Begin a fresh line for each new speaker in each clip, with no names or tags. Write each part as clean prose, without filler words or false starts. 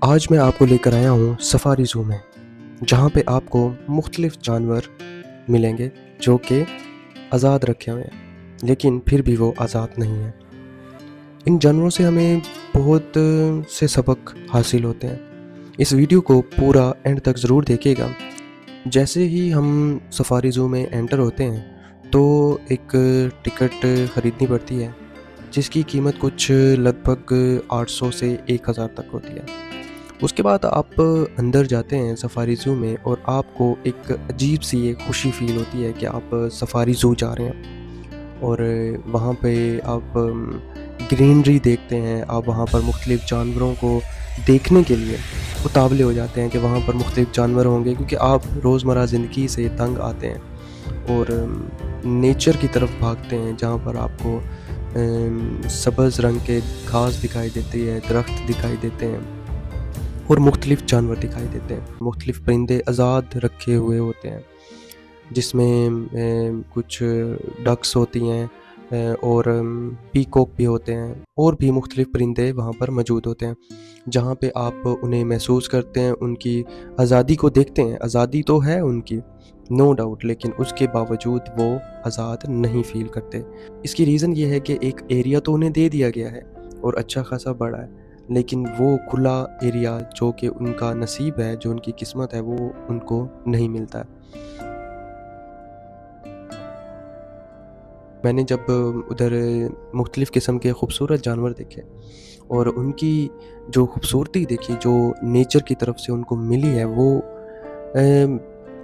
आज मैं आपको लेकर आया हूँ सफारी ज़ू में, जहाँ पे आपको मुख्तलिफ़ जानवर मिलेंगे जो कि आज़ाद रखे हुए हैं, लेकिन फिर भी वो आज़ाद नहीं हैं। इन जानवरों से हमें बहुत से सबक हासिल होते हैं। इस वीडियो को पूरा एंड तक ज़रूर देखिएगा। जैसे ही हम सफारी ज़ू में एंटर होते हैं, तो एक टिकट ख़रीदनी पड़ती है, जिसकी कीमत कुछ लगभग 800 से 1000 तक होती है। उसके बाद आप अंदर जाते हैं सफारी ज़ू में और आपको एक अजीब-सी एक खुशी फ़ील होती है कि आप सफारी ज़ू जा रहे हैं और वहाँ पे आप ग्रीनरी देखते हैं। आप वहाँ पर मुख्तलिफ़ जानवरों को देखने के लिए उतावले हो जाते हैं कि वहाँ पर मुख्तलिफ़ जानवर होंगे, क्योंकि आप रोज़मर्रा ज़िंदगी से तंग आते हैं और नेचर की तरफ भागते हैं, जहाँ पर आपको सब्ज़ रंग के घास दिखाई देती है, दरख्त दिखाई देते हैं और मुख्तलिफ़ जानवर दिखाई देते हैं। मुख्तलिफ़ परिंदे आज़ाद रखे हुए होते हैं, जिसमें कुछ डक्स होती हैं और पीकॉक भी होते हैं और भी मुख्तलिफ़ परिंदे वहाँ पर मौजूद होते हैं, जहाँ पे आप उन्हें महसूस करते हैं, उनकी आज़ादी को देखते हैं। आज़ादी तो है उनकी, नो डाउट, लेकिन उसके बावजूद वो आज़ाद नहीं फ़ील करते। इसकी रीज़न ये है कि एक एरिया तो उन्हें दे दिया गया है और अच्छा खासा बड़ा है, लेकिन वो खुला एरिया जो कि उनका नसीब है, जो उनकी किस्मत है, वो उनको नहीं मिलता है। मैंने जब उधर मुख्तलिफ़ किस्म के खूबसूरत जानवर देखे और उनकी जो खूबसूरती देखी, जो नेचर की तरफ से उनको मिली है, वो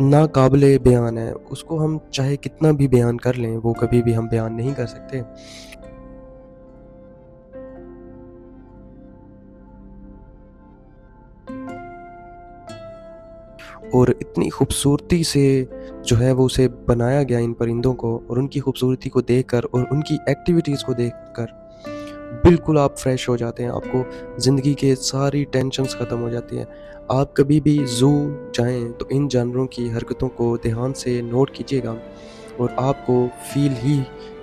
नाक़ाबिले बयान है। उसको हम चाहे कितना भी बयान कर लें, वो कभी भी हम बयान नहीं कर सकते। और इतनी खूबसूरती से जो है वो उसे बनाया गया इन परिंदों को, और उनकी खूबसूरती को देखकर और उनकी एक्टिविटीज़ को देखकर बिल्कुल आप फ्रेश हो जाते हैं। आपको ज़िंदगी के सारी टेंशन्स ख़त्म हो जाती हैं। आप कभी भी ज़ू जाएँ तो इन जानवरों की हरकतों को ध्यान से नोट कीजिएगा और आपको फ़ील ही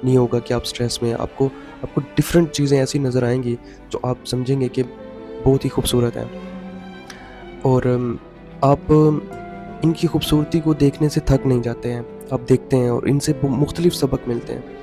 नहीं होगा कि आप स्ट्रेस में हैं। आपको आपको डिफ़रेंट चीज़ें ऐसी नज़र आएँगी जो आप समझेंगे कि बहुत ही खूबसूरत हैं। और आप इनकी खूबसूरती को देखने से थक नहीं जाते हैं। आप देखते हैं और इनसे मुख्तलिफ़ सबक मिलते हैं।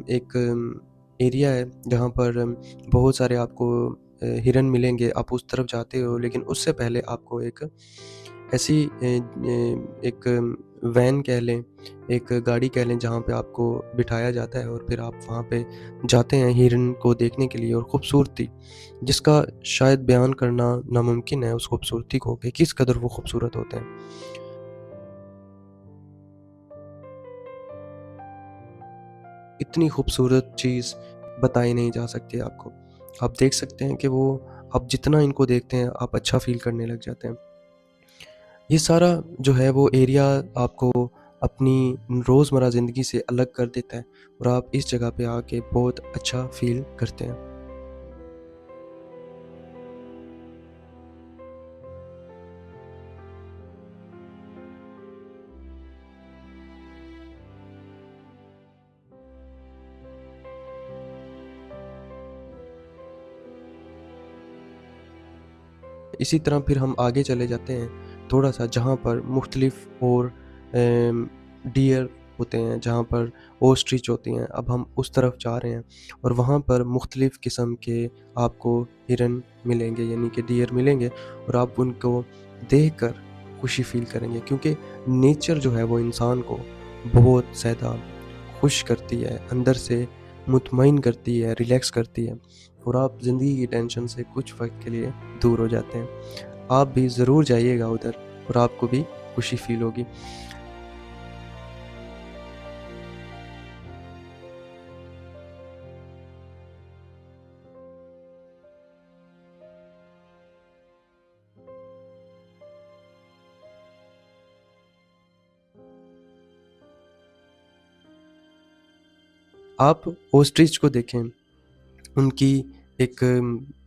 एक एरिया है जहाँ पर बहुत सारे आपको हिरन मिलेंगे। आप उस तरफ जाते हो, लेकिन उससे पहले आपको एक ऐसी एक वैन कह लें, एक गाड़ी कह लें, जहाँ पे आपको बिठाया जाता है और फिर आप वहाँ पे जाते हैं हिरन को देखने के लिए। और खूबसूरती जिसका शायद बयान करना नामुमकिन है, उस खूबसूरती को कि किस कदर वो खूबसूरत होते हैं। इतनी खूबसूरत चीज़ बताई नहीं जा सकती आपको। आप देख सकते हैं कि वो, आप जितना इनको देखते हैं, आप अच्छा फ़ील करने लग जाते हैं। ये सारा जो है वो एरिया आपको अपनी रोज़मर्रा ज़िंदगी से अलग कर देता है और आप इस जगह पे आके बहुत अच्छा फ़ील करते हैं। इसी तरह फिर हम आगे चले जाते हैं थोड़ा-सा, जहाँ पर मुख्तलिफ़ और डियर होते हैं, जहाँ पर ओस्ट्रिच होती हैं। अब हम उस तरफ जा रहे हैं और वहाँ पर मुख्तलिफ़ किस्म के आपको हिरन मिलेंगे, यानी कि डियर मिलेंगे, और आप उनको देखकर खुशी फ़ील करेंगे, क्योंकि नेचर जो है वो इंसान को बहुत ज़्यादा खुश करती है, अंदर से मुतमईन करती है, रिलैक्स करती है और आप ज़िंदगी की टेंशन से कुछ वक़्त के लिए दूर हो जाते हैं। आप भी ज़रूर जाइएगा उधर और आपको भी खुशी फ़ील होगी। आप ऑस्ट्रिच को देखें, उनकी एक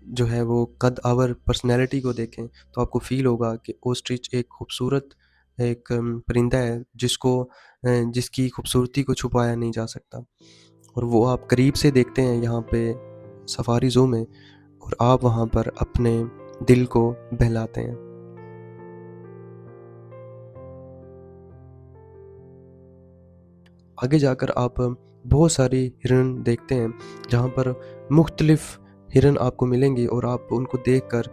जो है वो कद-आवर पर्सनैलिटी को देखें तो आपको फ़ील होगा कि ऑस्ट्रिच एक खूबसूरत एक परिंदा है जिसकी खूबसूरती को छुपाया नहीं जा सकता। और वो आप करीब से देखते हैं यहाँ पे सफारी ज़ू में और आप वहाँ पर अपने दिल को बहलाते हैं। आगे जाकर आप बहुत सारी हिरन देखते हैं, जहाँ पर मुख्तलिफ़ हिरन आपको मिलेंगी और आप उनको देखकर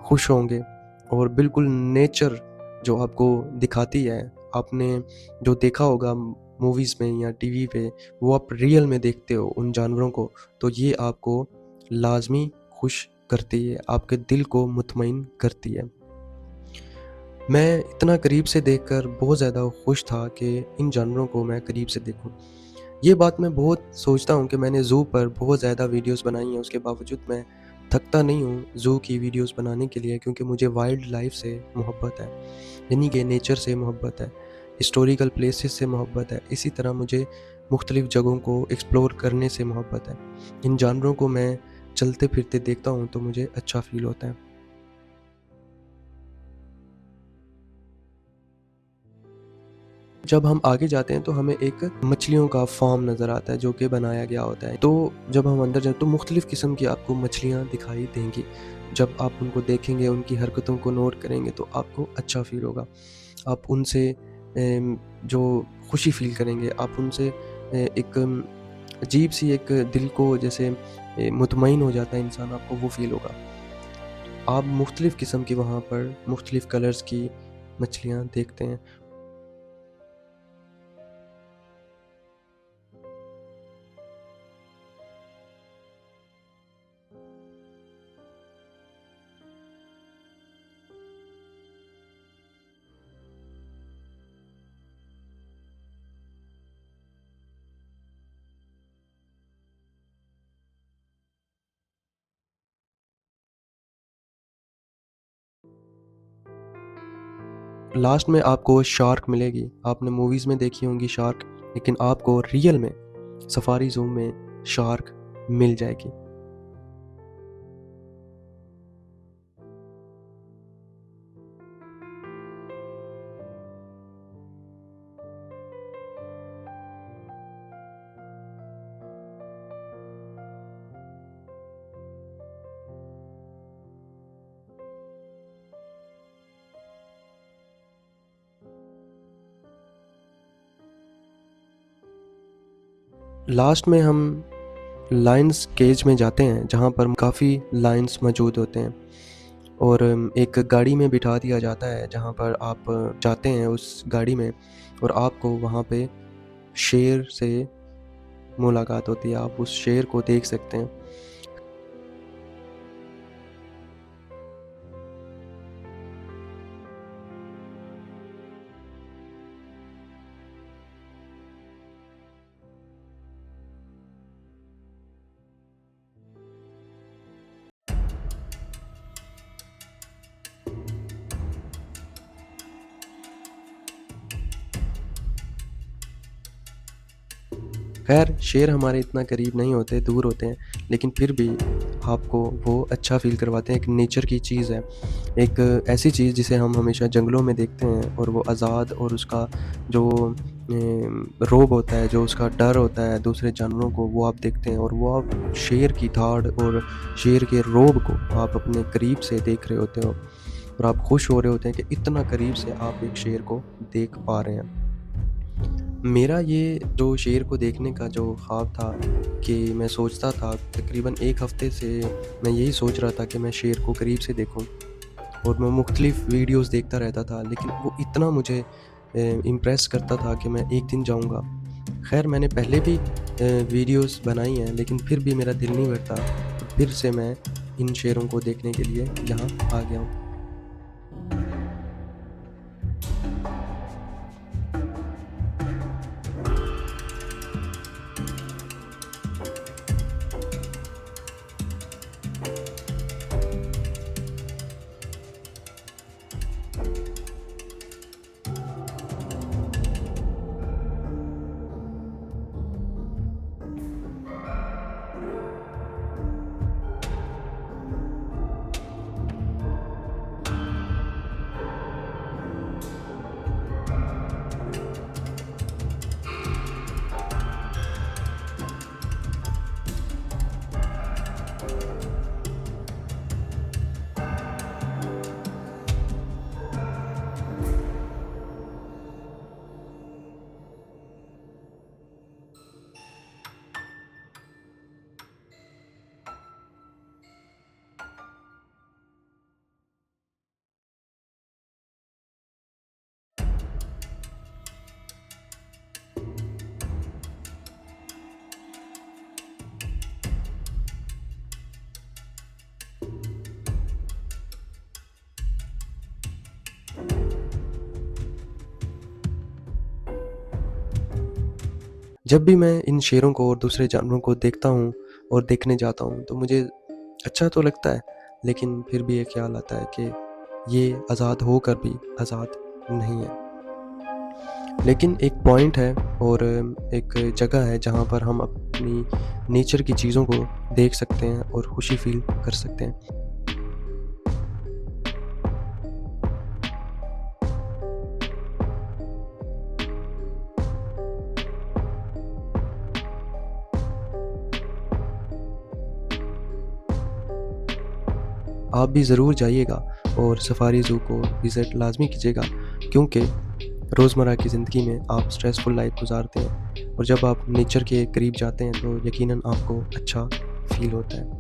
खुश होंगे और बिल्कुल नेचर जो आपको दिखाती है, आपने जो देखा होगा मूवीज़ में या टीवी पे, वो आप रियल में देखते हो उन जानवरों को, तो ये आपको लाज़मी खुश करती है, आपके दिल को मुतमईन करती है। मैं इतना करीब से देखकर बहुत ज़्यादा खुश था कि इन जानवरों को मैं करीब से देखूँ। ये बात मैं बहुत सोचता हूँ कि मैंने ज़ू पर बहुत ज़्यादा वीडियोज़ बनाई हैं, उसके बावजूद मैं थकता नहीं हूँ ज़ू की वीडियोज़ बनाने के लिए, क्योंकि मुझे वाइल्ड लाइफ से मोहब्बत है, यानी कि नेचर से मोहब्बत है, हिस्टोरिकल प्लेसेस से मोहब्बत है। इसी तरह मुझे मुख्तलिफ़ जगहों को एक्सप्लोर करने से मोहब्बत है। इन जानवरों को मैं चलते-फिरते देखता हूँ तो मुझे अच्छा फ़ील होता है। जब हम आगे जाते हैं तो हमें एक मछलियों का फार्म नज़र आता है जो कि बनाया गया होता है। तो जब हम अंदर जाएँ तो मुख्तलिफ़ किस्म की आपको मछलियाँ दिखाई देंगी। जब आप उनको देखेंगे, उनकी हरकतों को नोट करेंगे तो आपको अच्छा फ़ील होगा। आप उनसे जो खुशी फ़ील करेंगे, आप उनसे एक अजीब-सी एक दिल को जैसे मुतमईन हो जाता है इंसान, आपको वो फ़ील होगा। आप मुख्तलिफ़ किस्म की वहाँ पर मुख्तलिफ़ कलर्स की मछलियाँ देखते हैं। लास्ट में आपको शार्क मिलेगी। आपने मूवीज़ में देखी होंगी शार्क, लेकिन आपको रियल में सफारी ज़ू में शार्क मिल जाएगी। लास्ट में हम लायंस केज में जाते हैं, जहाँ पर काफ़ी लायंस मौजूद होते हैं और एक गाड़ी में बिठा दिया जाता है, जहाँ पर आप जाते हैं उस गाड़ी में और आपको वहाँ पे शेर से मुलाकात होती है। आप उस शेर को देख सकते हैं। खैर शेर हमारे इतना करीब नहीं होते, दूर होते हैं, लेकिन फिर भी आपको वो अच्छा फ़ील करवाते हैं। एक नेचर की चीज़ है, एक ऐसी चीज़ जिसे हम हमेशा जंगलों में देखते हैं और वो आज़ाद और उसका जो रोब होता है, जो उसका डर होता है दूसरे जानवरों को, वो आप देखते हैं और वो आप शेर की धाड़ और शेर के रोब को आप अपने करीब से देख रहे होते हो और आप खुश हो रहे होते हैं कि इतना करीब से आप एक शेर को देख पा रहे हैं। मेरा ये जो शेर को देखने का जो ख़्वाब था कि मैं सोचता था तकरीबन 1 हफ़्ते से मैं यही सोच रहा था कि मैं शेर को करीब से देखूँ और मैं मुख्तलिफ़ वीडियोज़ देखता रहता था, लेकिन वो इतना मुझे इम्प्रेस करता था कि मैं एक दिन जाऊँगा। ख़ैर मैंने पहले भी वीडियोज़ बनाई हैं, लेकिन फिर भी मेरा दिल नहीं भरता, फिर से मैं इन शेरों को देखने के लिए यहाँ आ गया हूँ। जब भी मैं इन शेरों को और दूसरे जानवरों को देखता हूँ और देखने जाता हूँ तो मुझे अच्छा तो लगता है, लेकिन फिर भी ये ख्याल आता है कि ये आज़ाद होकर भी आज़ाद नहीं है। लेकिन एक पॉइंट है और एक जगह है जहाँ पर हम अपनी नेचर की चीज़ों को देख सकते हैं और खुशी फ़ील कर सकते हैं। आप भी ज़रूर जाइएगा और सफारी ज़ू को विज़िट लाज़मी कीजिएगा, क्योंकि रोज़मर्रा की ज़िंदगी में आप स्ट्रेसफुल लाइफ गुजारते हैं और जब आप नेचर के करीब जाते हैं तो यकीनन आपको अच्छा फ़ील होता है।